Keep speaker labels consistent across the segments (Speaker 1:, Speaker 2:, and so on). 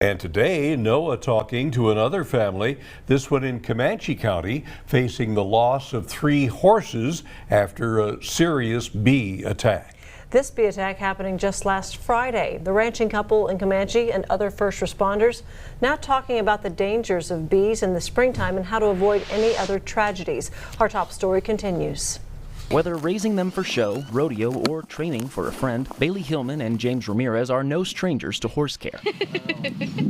Speaker 1: And today, Noah talking to another family, this one in Comanche County, facing the loss of 3 horses after a serious bee attack.
Speaker 2: This bee attack happening just last Friday. The ranching couple in Comanche and other first responders now talking about the dangers of bees in the springtime and how to avoid any other tragedies. Our top story continues.
Speaker 3: Whether raising them for show, rodeo, or training for a friend, Baillie Hillman and James Ramirez are no strangers to horse care.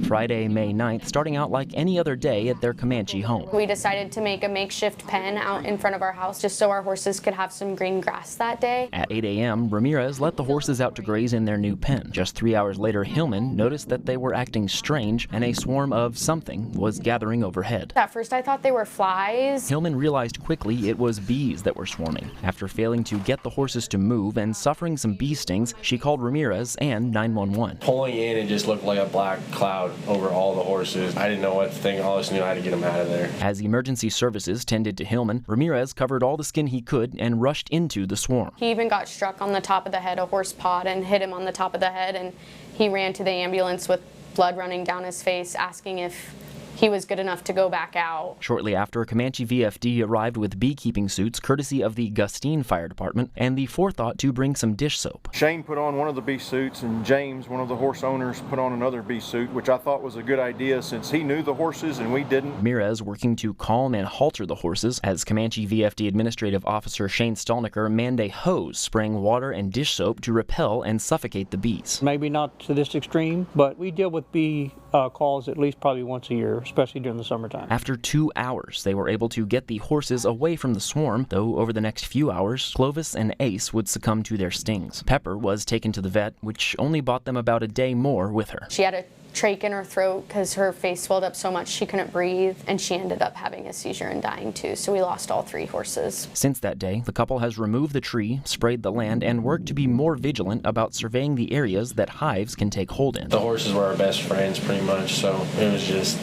Speaker 3: Friday, May 9th, starting out like any other day at their Comanche home.
Speaker 4: We decided to make a makeshift pen out in front of our house just so our horses could have some green grass that day.
Speaker 3: At 8 a.m., Ramirez let the horses out to graze in their new pen. Just 3 hours later, Hillman noticed that they were acting strange and a swarm of something was gathering overhead.
Speaker 4: At first I thought they were flies.
Speaker 3: Hillman realized quickly it was bees that were swarming. After failing to get the horses to move and suffering some bee stings, she called Ramirez and 911.
Speaker 5: Pulling in, it just looked like a black cloud over all the horses. I didn't know what to think. All I just knew I had to get them out of there.
Speaker 3: As emergency services tended to Hillman, Ramirez covered all the skin he could and rushed into the swarm.
Speaker 4: He even got struck on the top of the head, a horse pawed and hit him on the top of the head, and he ran to the ambulance with blood running down his face, asking if he was good enough to go back out.
Speaker 3: Shortly after, Comanche VFD arrived with beekeeping suits courtesy of the Gustine Fire Department and the forethought to bring some dish soap.
Speaker 6: Shane put on one of the bee suits and James, one of the horse owners, put on another bee suit, which I thought was a good idea since he knew the horses and we didn't.
Speaker 3: Ramirez working to calm and halter the horses as Comanche VFD Administrative Officer Shane Stallnicker manned a hose spraying water and dish soap to repel and suffocate the bees.
Speaker 7: Maybe not to this extreme, but we deal with bee calls at least probably once a year, especially during the summertime.
Speaker 3: After 2 hours, they were able to get the horses away from the swarm, though over the next few hours, Clovis and Ace would succumb to their stings. Pepper was taken to the vet, which only bought them about a day more with her.
Speaker 4: She had a trach in her throat because her face swelled up so much she couldn't breathe, and she ended up having a seizure and dying too, so we lost all 3 horses.
Speaker 3: Since that day, the couple has removed the tree, sprayed the land, and worked to be more vigilant about surveying the areas that hives can take hold in.
Speaker 5: The horses were our best friends pretty much, so it was just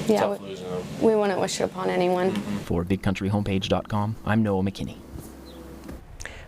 Speaker 5: tough losing them.
Speaker 4: We wouldn't wish it upon anyone.
Speaker 3: For BigCountryHomepage.com, I'm Noah McKinney.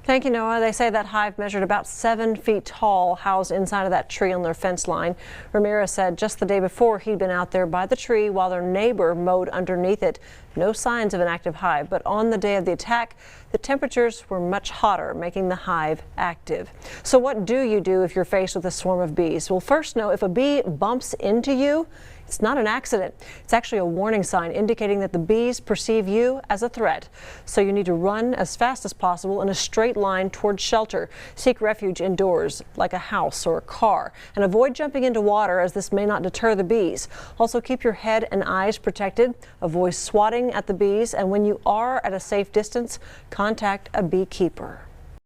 Speaker 2: Thank you, Noah. They say that hive measured about 7 feet tall, housed inside of that tree on their fence line. Ramirez said just the day before he'd been out there by the tree while their neighbor mowed underneath it. No signs of an active hive, but on the day of the attack, the temperatures were much hotter, making the hive active. So what do you do if you're faced with a swarm of bees? Well, first know if a bee bumps into you, it's not an accident. It's actually a warning sign indicating that the bees perceive you as a threat. So you need to run as fast as possible in a straight line towards shelter. Seek refuge indoors, like a house or a car, and avoid jumping into water as this may not deter the bees. Also keep your head and eyes protected. Avoid swatting at the bees, and when you are at a safe distance, contact a beekeeper.